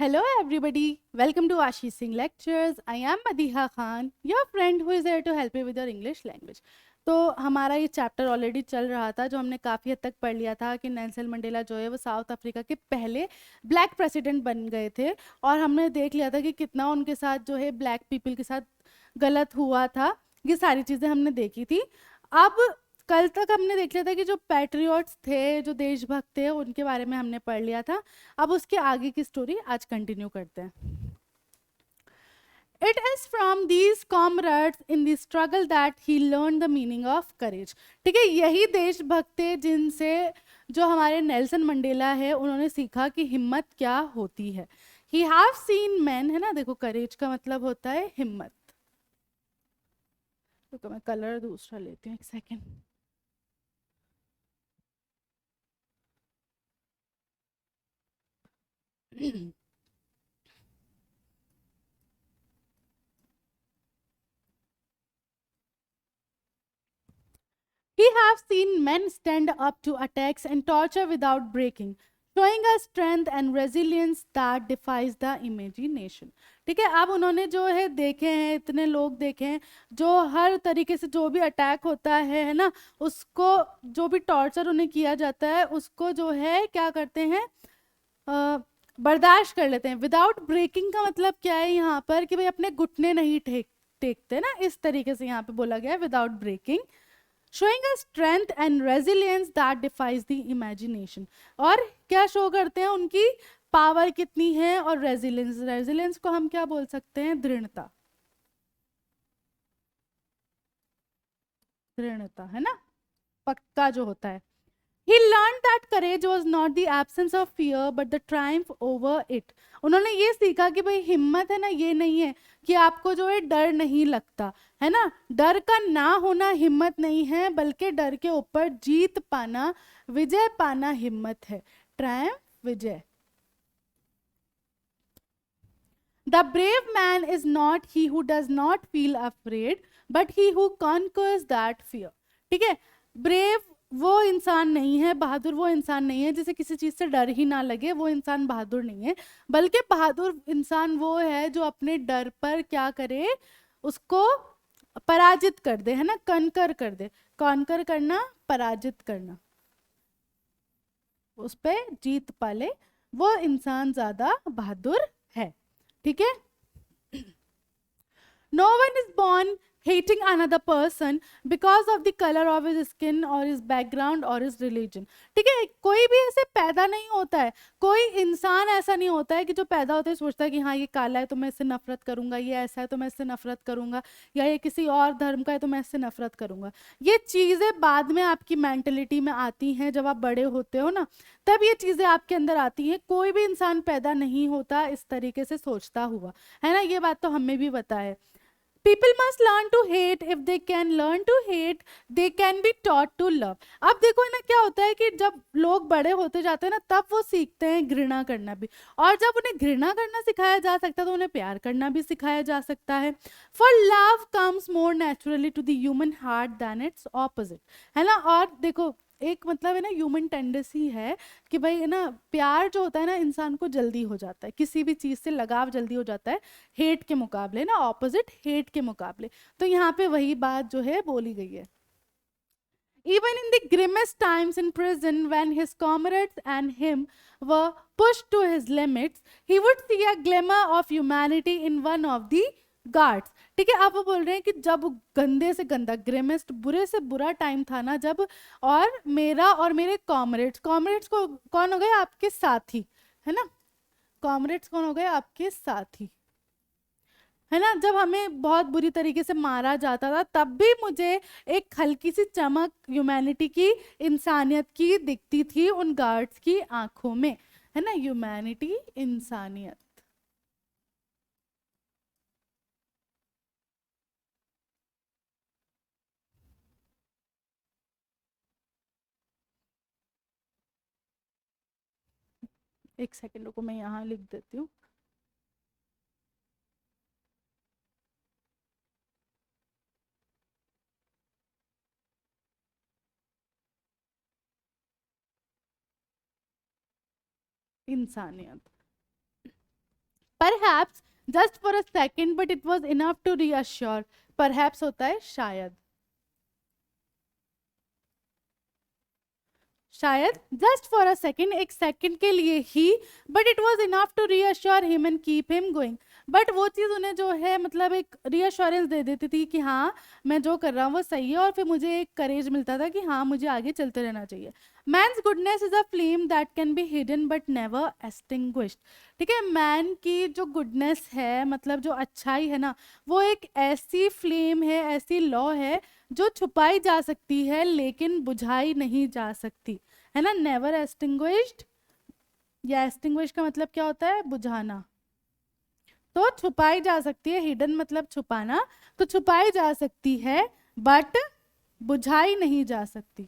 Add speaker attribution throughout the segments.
Speaker 1: Hello, everybody. Welcome to Ashish Singh Lectures. I am Madiha Khan, your friend who is here to help you with your English language. तो हमारा ये chapter already चल रहा था जो हमने काफ़ी हद तक पढ़ लिया था कि नेल्सन मंडेला जो है वो साउथ अफ्रीका के पहले ब्लैक प्रेसिडेंट बन गए थे और हमने देख लिया था कि कितना उनके साथ जो है ब्लैक पीपल के साथ गलत हुआ था। ये सारी चीज़ें हमने देखी थी। अब कल तक हमने देख लिया था कि जो पैट्रियट्स थे, जो देशभक्त थे, उनके बारे में हमने पढ़ लिया था। अब उसके आगे की स्टोरी आज कंटिन्यू करते हैं। It is from these comrades in the struggle that he learned the meaning of courage. ठीक है, यही देशभक्त थे जिनसे जो हमारे नेल्सन मंडेला है उन्होंने सीखा कि हिम्मत क्या होती है। He have seen men, है ना, देखो करेज का मतलब होता है हिम्मत। तो मैं कलर दूसरा लेती हूँ, एक second. He have seen men stand up to attacks and torture without breaking, showing a strength and resilience that defies the imagination. ठीक है, अब उन्होंने जो है देखे हैं, इतने लोग देखे हैं जो हर तरीके से जो भी अटैक होता है ना, उसको जो भी टॉर्चर उन्हें किया जाता है उसको जो है क्या करते हैं, बर्दाश्त कर लेते हैं। विदाउट ब्रेकिंग का मतलब क्या है यहाँ पर कि भाई अपने घुटने नहीं टेकते ना, इस तरीके से यहाँ पे बोला गया है without breaking, showing a strength and resilience that defies the imagination. और क्या शो करते हैं, उनकी पावर कितनी है, और रेजिलियंस, रेजिलियंस को हम क्या बोल सकते हैं, दृढ़ता, दृढ़ता है ना, पक्का जो होता है। He learned that courage was not the absence of fear but the triumph over it. उन्होंने ये सीखा कि भाई हिम्मत है ना, ये नहीं है कि आपको जो है डर नहीं लगता है ना, डर का ना होना हिम्मत नहीं है, बल्कि डर के ऊपर जीत पाना, विजय पाना हिम्मत है। Triumph, Vijay. The brave man is not he who does not feel afraid but he who conquers that fear. ठीक है, ब्रेव वो इंसान नहीं है, बहादुर वो इंसान नहीं है जिसे किसी चीज से डर ही ना लगे, वो इंसान बहादुर नहीं है, बल्कि बहादुर इंसान वो है जो अपने डर पर क्या करे, उसको पराजित कर दे, है ना, कनकर कर दे। कॉन्कर करना, पराजित करना, उस पे जीत पाले, वो इंसान ज्यादा बहादुर है। ठीक है, no one is born hating another person because of the color of his skin or his background or his religion. ठीक है, कोई भी ऐसे पैदा नहीं होता है, कोई इंसान ऐसा नहीं होता है कि जो पैदा होता है सोचता है कि हाँ ये काला है तो मैं इससे नफरत करूंगा, ये ऐसा है तो मैं इससे नफरत करूंगा, या ये किसी और धर्म का है तो मैं इससे नफरत करूंगा। ये चीजें बाद में आपकी मेंटलिटी में आती हैं, जब आप बड़े होते हो ना, तब ये चीजें आपके अंदर आती हैं। कोई भी इंसान पैदा नहीं होता इस तरीके से सोचता हुआ, है ना, ये बात तो हमें भी पता है। People must learn to hate. If they can learn to hate, they can be taught to love. अब देखो ना क्या होता है कि जब लोग बड़े होते जाते हैं ना, तब वो सीखते हैं घृणा करना भी, और जब उन्हें घृणा करना सिखाया जा सकता है तो उन्हें प्यार करना भी सिखाया जा सकता है। For love comes more naturally to the human heart than its opposite, है ना। और देखो एक मतलब है ना, ह्यूमन टेंडेंसी है कि भाई है ना, प्यार जो होता है ना इंसान को जल्दी हो जाता है, किसी भी चीज से लगाव जल्दी हो जाता है, हेट के मुकाबले ना, ऑपोजिट हेट के मुकाबले। तो यहाँ पे वही बात जो है बोली गई है। Even in the grimmest times in prison, when his comrades and him were pushed to his limits, he would see a glimmer of humanity in one of the guards. ठीक है, अब वो बोल रहे हैं कि जब गंदे से गंदा, ग्रेमेस्ट, बुरे से बुरा टाइम था ना जब, और मेरा और मेरे कॉमरेड्स, कॉमरेड्स को कौन हो गए, आपके साथी, है ना, कॉमरेड्स कौन हो गए, आपके साथी, है ना। जब हमें बहुत बुरी तरीके से मारा जाता था तब भी मुझे एक हल्की सी चमक ह्यूमैनिटी की, इंसानियत की दिखती थी उन गार्ड्स की आंखों में, है ना, ह्यूमैनिटी, इंसानियत। एक सेकंड रुको, मैं यहाँ लिख देती हूँ। इंसानियत। Perhaps just for a second, but it was enough to reassure. Perhaps होता है शायद, शायद जस्ट फॉर अ सेकेंड, एक सेकेंड के लिए ही, but it was enough to reassure him and keep him going. बट वो चीज़ उन्हें जो है मतलब एक रीअश्योरेंस दे देती थी कि हाँ मैं जो कर रहा हूँ वो सही है, और फिर मुझे एक करेज मिलता था कि हाँ मुझे आगे चलते रहना चाहिए. Man's goodness is a flame that can be hidden but never extinguished. ठीक है, मैन की जो गुडनेस है मतलब जो अच्छाई है ना, वो एक ऐसी फ्लेम है, ऐसी लौ है जो छुपाई जा सकती है लेकिन बुझाई नहीं जा सकती, है ना. नेवर एक्सटिंग्विश्ड, या एक्सटिंग्विश का मतलब क्या होता है, बुझाना. तो छुपाई जा सकती है, हिडन मतलब छुपाना, तो छुपाई जा सकती है बट बुझाई नहीं जा सकती.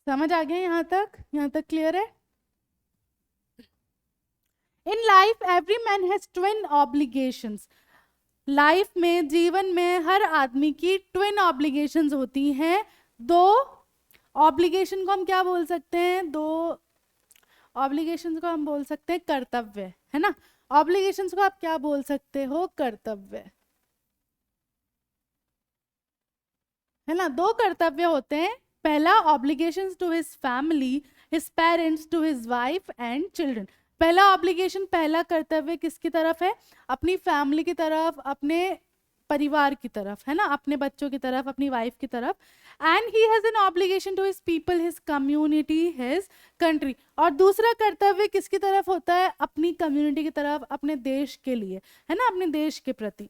Speaker 1: समझ आ गया यहाँ तक, यहाँ तक क्लियर है. In life every man has twin obligations. Life में, जीवन में हर आदमी की ट्विन ऑब्लिगेशंस होती हैं. दो ऑब्लिगेशन को हम क्या बोल सकते हैं, दो ऑब्लिगेशंस को हम बोल सकते हैं कर्तव्य, है ना. ऑब्लिगेशंस को आप क्या बोल सकते हो, कर्तव्य, है ना. दो कर्तव्य होते हैं. पहला obligations to his family, his parents, to his wife and children. पहला ऑब्लिगेशन, पहला कर्तव्य किसकी तरफ है, अपनी फैमिली की तरफ, अपने परिवार की तरफ, है ना, अपने बच्चों की तरफ, अपनी वाइफ की तरफ. And he has an obligation to his people, his community, his country. और दूसरा कर्तव्य किसकी तरफ होता है, अपनी कम्युनिटी की तरफ, अपने देश के लिए, है ना, अपने देश के प्रति.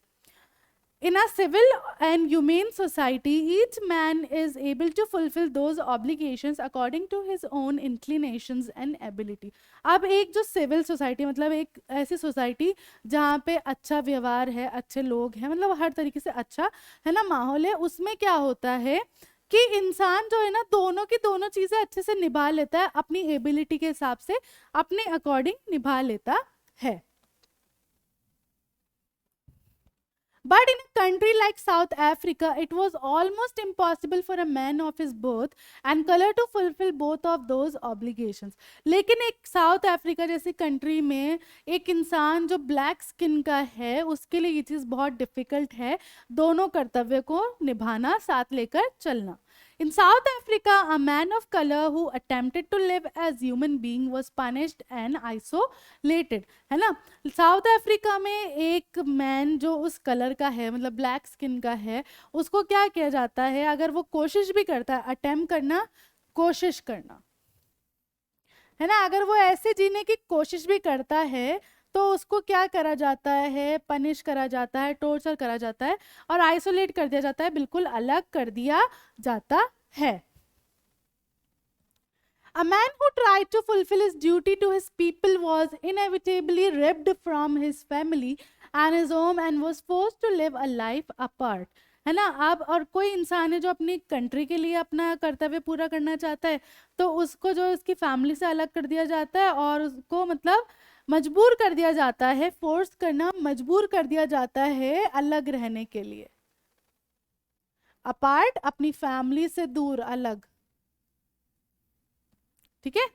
Speaker 1: In a civil and humane society, each man is able to fulfill those obligations according to his own inclinations and ability. अब एक जो सिविल सोसाइटी मतलब एक ऐसी सोसाइटी जहाँ पे अच्छा व्यवहार है, अच्छे लोग हैं, मतलब हर तरीके से अच्छा, है ना, माहौल है, उसमें क्या होता है कि इंसान जो है ना दोनों की दोनों चीज़ें अच्छे से निभा लेता है, अपनी एबिलिटी के हिसाब से अपने अकॉर्डिंग निभा लेता है. But in a country like South Africa, it was almost impossible for a man of his birth and color to fulfill both of those obligations. लेकिन एक साउथ अफ्रीका जैसी कंट्री में एक इंसान जो ब्लैक स्किन का है उसके लिए ये चीज़ बहुत डिफिकल्ट है, दोनों कर्तव्य को निभाना, साथ लेकर चलना. In South Africa, a man of color who attempted to live as human being was punished and isolated. है ना, साउथ अफ्रीका में एक मैन जो उस कलर का है मतलब ब्लैक स्किन का है, उसको क्या किया जाता है, अगर वो कोशिश भी करता है, अटेम्प्ट करना, कोशिश करना, है ना, अगर वो ऐसे जीने की कोशिश भी करता है तो उसको क्या करा जाता है, पनिश करा जाता है, टॉर्चर करा जाता है और आइसोलेट कर दिया जाता है, बिल्कुल अलग कर दिया जाता है. A man who tried to fulfill his duty to his people was inevitably ripped from his family and his home and was forced to live a life apart. है ना. अब और कोई इंसान है जो अपनी कंट्री के लिए अपना कर्तव्य पूरा करना चाहता है तो उसको जो उसकी फैमिली से अलग कर दिया जाता है और उसको मतलब मजबूर कर दिया जाता है, फोर्स करना, मजबूर कर दिया जाता है अलग रहने के लिए. अपार्ट, अपनी फैमिली से दूर, अलग. ठीक है.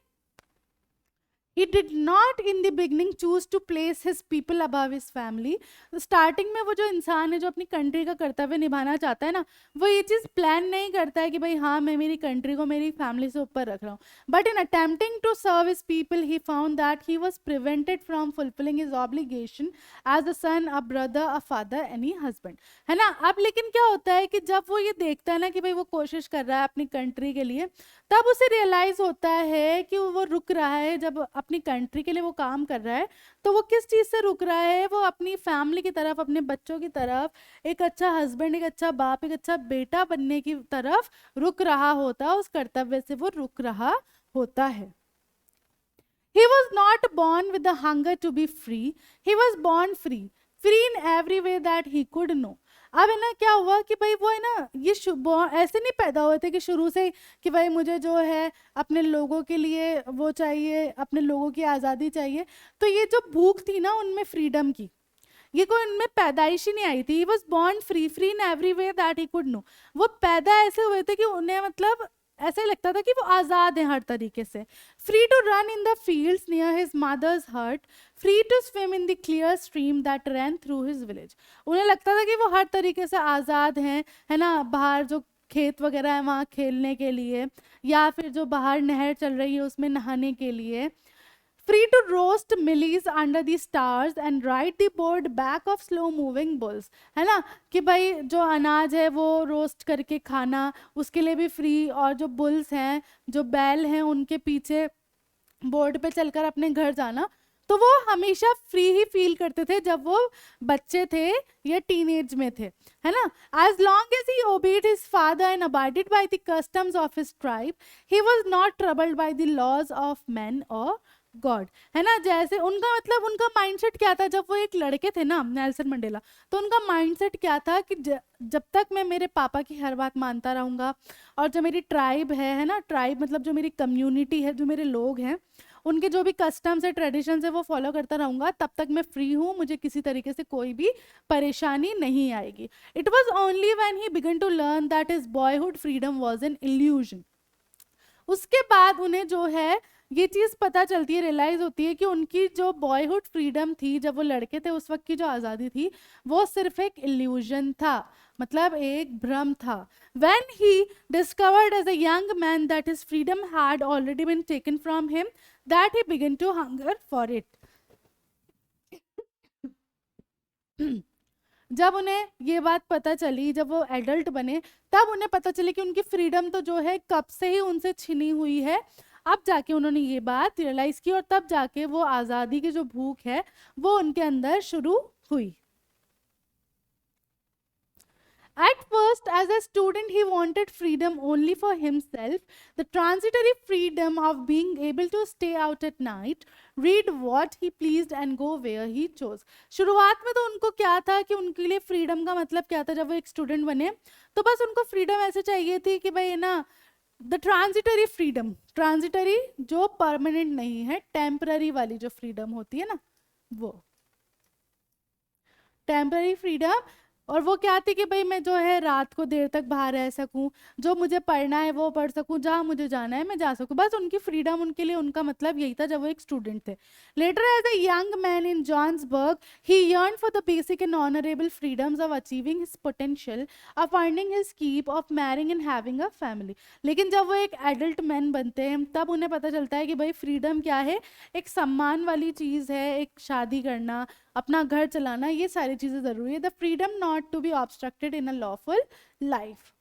Speaker 1: He did not in the beginning choose to place his people above his family. Starting में वो जो इंसान है जो अपनी कंट्री का कर्तव्य निभाना चाहता है ना, वो ये चीज़ प्लान नहीं करता है कि भाई हाँ मैं मेरी कंट्री को मेरी फैमिली से ऊपर रख रहा हूँ. But in attempting to serve his people he found that he was prevented from fulfilling his obligation as a son, a brother, a father, any husband. है ना. अब लेकिन क्या होता है कि जब वो ये देखता है ना कि भाई वो कोशिश कर रहा है अपनी कंट्री के लिए, तब उसे रियलाइज होता है कि वो रुक रहा है. जब अपनी कंट्री के लिए वो काम कर रहा है तो वो किस चीज़ से रुक रहा है, वो अपनी फैमिली की तरफ, अपने बच्चों की तरफ, एक अच्छा हस्बैंड, एक अच्छा बाप, एक अच्छा बेटा बनने की तरफ रुक रहा होता है. उस कर्तव्य से वो रुक रहा होता है. He was not born with the hunger to be free. He was born free. Free in every way that he could know. अब है ना क्या हुआ कि भाई वो है ना ये ऐसे नहीं पैदा हुए थे कि शुरू से कि भाई मुझे जो है अपने लोगों के लिए वो चाहिए, अपने लोगों की आज़ादी चाहिए। तो ये जो भूख थी ना उनमें फ्रीडम की, ये कोई उनमें पैदाइश ही नहीं आई थी। He was born free in every way that he could know. वो पैदा ऐसे हुए थे कि उन्हें मतलब ऐसे लगता था कि वो आज़ाद हैं हर तरीके से। Free to run in the fields near his mother's hurt, free to swim in the clear stream that ran through his village. उन्हें लगता था कि वो हर तरीके से आज़ाद हैं, है ना, बाहर जो खेत वगैरह है वहाँ खेलने के लिए, या फिर जो बाहर नहर चल रही है उसमें नहाने के लिए। Free to roast millies under the stars and ride the board back of slow moving bulls, है ना, कि भाई जो अनाज है वो रोस्ट करके खाना उसके लिए भी फ्री, और जो बुल्स हैं, जो बैल हैं, उनके पीछे बोर्ड पे चलकर अपने घर जाना। तो वो हमेशा फ्री ही फील करते थे जब वो बच्चे थे या टीनेज में थे, है ना। As long as he obeyed his father and abided by the customs of his tribe, he was not troubled by the laws of man और गॉड, है ना। जैसे उनका मतलब उनका माइंडसेट क्या था, जब वो एक लड़के थे ना नेल्सन मंडेला, तो उनका माइंडसेट क्या था कि जब तक मैं मेरे पापा की हर बात मानता रहूँगा, और जो मेरी ट्राइब है ना, ट्राइब मतलब जो मेरी कम्युनिटी है, जो मेरे लोग हैं, उनके जो भी कस्टम्स है, ट्रेडिशंस है, वो फॉलो करता रहूँगा, तब तक मैं फ्री हूँ, मुझे किसी तरीके से कोई भी परेशानी नहीं आएगी। It was only when he began to learn that is boyhood freedom was an illusion. उसके बाद उन्हें जो है ये चीज़ पता चलती है, रियलाइज होती है कि उनकी जो बॉयहुड फ्रीडम थी, जब वो लड़के थे उस वक्त की जो आज़ादी थी, वो सिर्फ एक इल्यूजन था, मतलब एक भ्रम था। When he discovered as a young man that his freedom had already been taken from him, that he began to hunger for it. जब उन्हें ये बात पता चली, जब वो एडल्ट बने, तब उन्हें पता चली कि उनकी फ्रीडम तो जो है कब से ही उनसे छिनी हुई है। अब जाके उन्होंने ये बात रियलाइज की, और तब जाके वो आज़ादी की जो भूख है वो उनके अंदर शुरू हुई। At first, as a student, he wanted freedom only for himself, the transitory freedom of being able to stay out at night, read what he pleased and go where he chose. शुरुआत में तो उनको क्या था कि उनके लिए freedom का मतलब क्या था, जब वो एक स्टूडेंट बने तो बस उनको फ्रीडम ऐसे चाहिए थी कि भाई ना, द ट्रांजिटरी फ्रीडम, ट्रांजिटरी जो परमानेंट नहीं है, टेम्पररी वाली जो फ्रीडम होती है ना, वो टेम्पररी फ्रीडम। और वो क्या थी कि भाई मैं जो है रात को देर तक बाहर रह सकूं, जो मुझे पढ़ना है वो पढ़ सकूं, जहाँ मुझे जाना है मैं जा सकूं, बस उनकी फ्रीडम, उनके लिए उनका मतलब यही था जब वो एक स्टूडेंट थे। Later as a young man in Johannesburg, he yearn for the basic and honourable freedoms of achieving his potential, of earning his keep, of marrying and having a family. लेकिन जब वो एक एडल्ट मैन बनते हैं तब उन्हें पता चलता है कि भाई फ्रीडम क्या है, एक सम्मान वाली चीज़ है, एक शादी करना, अपना घर चलाना, ये सारी चीजें जरूरी है। The freedom not to be obstructed in a lawful life.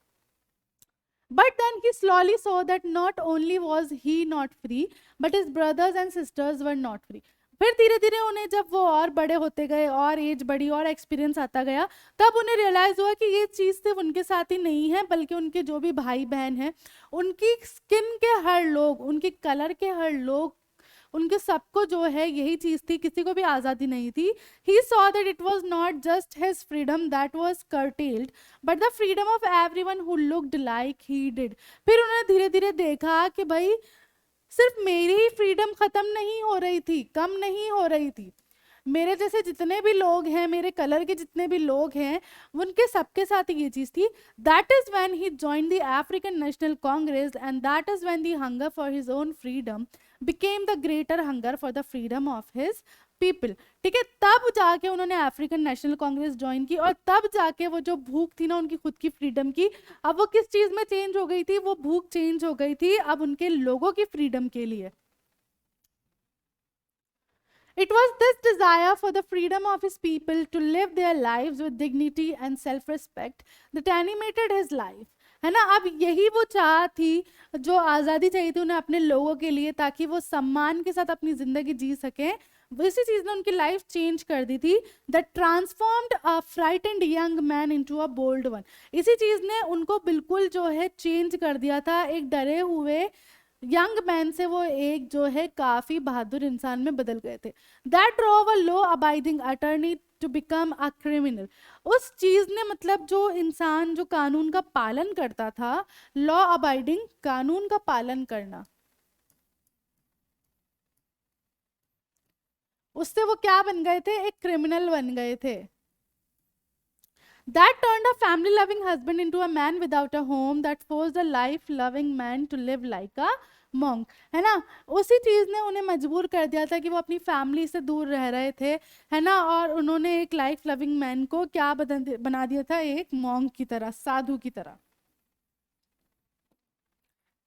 Speaker 1: But then he slowly saw that not only was he not free, but his brothers and sisters were not free. फिर धीरे धीरे उन्हें जब वो और बड़े होते गए, और एज बढ़ी, और एक्सपीरियंस आता गया, तब उन्हें रियलाइज हुआ कि ये चीज़ सिर्फ उनके साथ ही नहीं है, बल्कि उनके जो भी भाई बहन हैं, उनकी स्किन के हर लोग, उनके कलर के हर लोग, उनके सबको जो है यही चीज थी, किसी को भी आज़ादी नहीं थी। He saw that it was not just his freedom that was curtailed, but the freedom of everyone who looked like he did. फिर उन्होंने धीरे धीरे देखा कि भाई सिर्फ मेरी ही फ्रीडम खत्म नहीं हो रही थी, कम नहीं हो रही थी, मेरे जैसे जितने भी लोग हैं, मेरे कलर के जितने भी लोग हैं, उनके सबके साथ ही ये चीज़ थी। That is when he join the African national Congress, and that is when the hunger for his own freedom became the greater hunger for the freedom of his people. ठीक है, तब जाके उन्होंने अफ्रीकन नेशनल कांग्रेस ज्वाइन की, और तब जाके वो जो भूख थी ना उनकी खुद की फ्रीडम की, अब वो किस चीज़ में चेंज हो गई थी, वो भूख चेंज हो गई थी अब उनके लोगों की फ्रीडम के लिए। It was this desire for the freedom of his people to live their lives with dignity and self-respect that animated his life. है ना, अब यही वो चाह थी, जो आज़ादी चाहिए थी उन्हें अपने लोगों के लिए, ताकि वो सम्मान के साथ अपनी ज़िंदगी जी सकें। इसी चीज़ ने उनकी लाइफ चेंज कर दी थी। That transformed a frightened young man into a bold one. इसी चीज़ ने उनको बिल्कुल जो है चेंज कर दिया था, एक डरे हुए यंग मैन से वो एक जो है काफी बहादुर इंसान में बदल गए थे। That drove a law abiding attorney to become a criminal. उस चीज ने मतलब जो इंसान जो कानून का पालन करता था, लॉ अबाइडिंग, कानून का पालन करना, उससे वो क्या बन गए थे, एक क्रिमिनल बन गए थे. That turned a family loving husband into a man without a home, that forced a life loving man to live like a monk. है ना, उसी चीज ने उन्हें मजबूर कर दिया था कि वो अपनी फैमिली से दूर रह रहे थे, है ना, और उन्होंने एक लाइफ लविंग मैन को क्या बना दिया था, एक मॉन्क की तरह, साधु की तरह.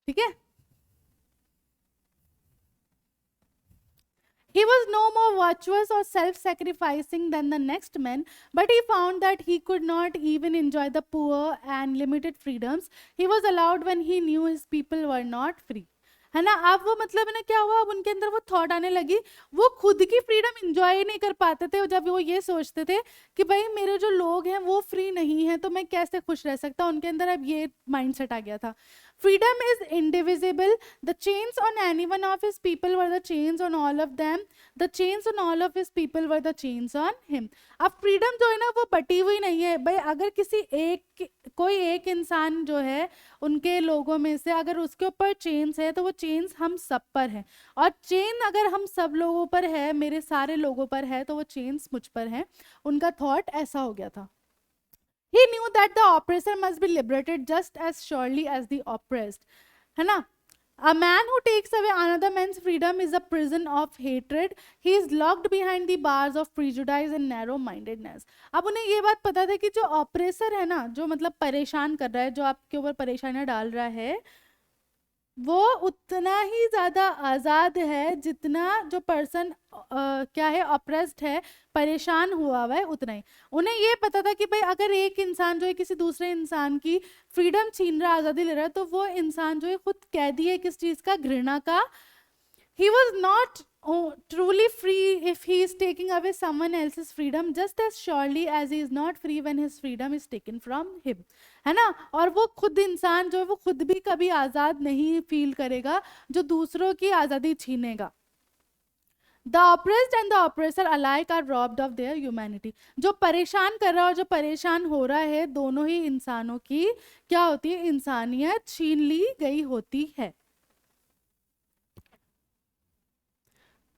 Speaker 1: ठीक है. He was no more virtuous or self-sacrificing than the next man, but he found that he could not even enjoy the poor and limited freedoms he was allowed when he knew his people were not free. है ना, अब वो मतलब है ना क्या हुआ, अब उनके अंदर वो थॉट आने लगी, वो खुद की फ्रीडम इंजॉय ही नहीं कर पाते थे जब वो ये सोचते थे कि भाई मेरे जो लोग हैं वो फ्री नहीं है तो मैं कैसे खुश रह सकता. उनके अंदर अब ये माइंडसेट आ गया था. Freedom is indivisible. The chains on any one of his people were the chains on all of them. The chains on all of his people were the chains on him. अब freedom जो है ना वो बटी हुई नहीं है भाई. अगर किसी एक, कोई एक इंसान जो है उनके लोगों में से अगर उसके ऊपर चेन्स है तो वो चेन्स हम सब पर है, और चेन अगर हम सब लोगों पर है, मेरे सारे लोगों पर है, तो वो चेन्स मुझ पर है. उनका थॉट ऐसा हो गया था. He knew that the oppressor must be liberated just as surely as the oppressed. है ना, a man who takes away another man's freedom is a prison of hatred. He is locked behind the bars of prejudice and narrow mindedness. अब उन्हें ये बात पता था कि जो ऑपरेसर है ना, जो मतलब परेशान कर रहा है, जो आपके ऊपर परेशानियां डाल रहा है, वो उतना ही ज्यादा आजाद है जितना जो पर्सन क्या है, ऑप्रेस्ड है, परेशान हुआ हुआ है, उतना ही. उन्हें ये पता था कि भाई अगर एक इंसान जो है किसी दूसरे इंसान की फ्रीडम छीन रहा है, आजादी ले रहा है, तो वो इंसान जो है खुद कैदी है किस चीज का, घृणा का. He was not truly free if he is taking away someone else's freedom, just as surely as he is not free when his freedom is taken from him. है ना, और वो खुद इंसान जो है वो खुद भी कभी आजाद नहीं फील करेगा जो दूसरों की आजादी छीनेगा. The oppressed and the oppressor alike are robbed of their humanity. जो परेशान कर रहा है और जो परेशान हो रहा है, दोनों ही इंसानों की क्या होती है, इंसानियत छीन ली गई होती है.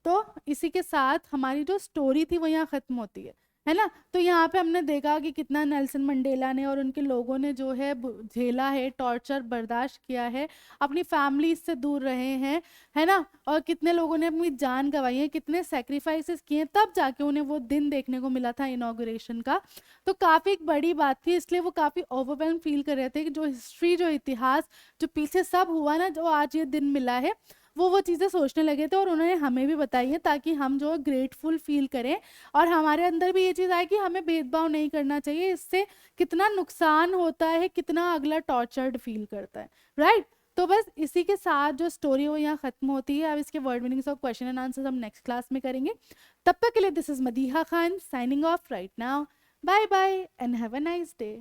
Speaker 1: तो इसी के साथ हमारी जो स्टोरी थी वो यहाँ खत्म होती है ना. तो यहाँ पे हमने देखा कि कितना नेल्सन मंडेला ने और उनके लोगों ने जो है झेला है, टॉर्चर बर्दाश्त किया है, अपनी फैमिली से दूर रहे हैं, है ना, और कितने लोगों ने अपनी जान गंवाई है, कितने सेक्रीफाइसेस किए, तब जाके उन्हें वो दिन देखने को मिला था इनॉग्रेशन का. तो काफ़ी एक बड़ी बात थी, इसलिए वो काफ़ी ओवरवेल्म फील कर रहे थे कि जो हिस्ट्री, जो इतिहास, जो पीछे सब हुआ ना, जो आज ये दिन मिला है, वो चीज़ें सोचने लगे थे और उन्होंने हमें भी बताई है ताकि हम जो ग्रेटफुल फील करें और हमारे अंदर भी ये चीज़ आए कि हमें भेदभाव नहीं करना चाहिए. इससे कितना नुकसान होता है, कितना अगला टॉर्चर्ड फील करता है, राइट. तो बस इसी के साथ जो स्टोरी वो यहाँ खत्म होती है. अब इसके वर्ड मीनिंग्स और क्वेश्चन एंड आंसर्स हम नेक्स्ट क्लास में करेंगे. तब तक के लिए this is Madiha Khan signing off right now. Bye bye and have a nice day.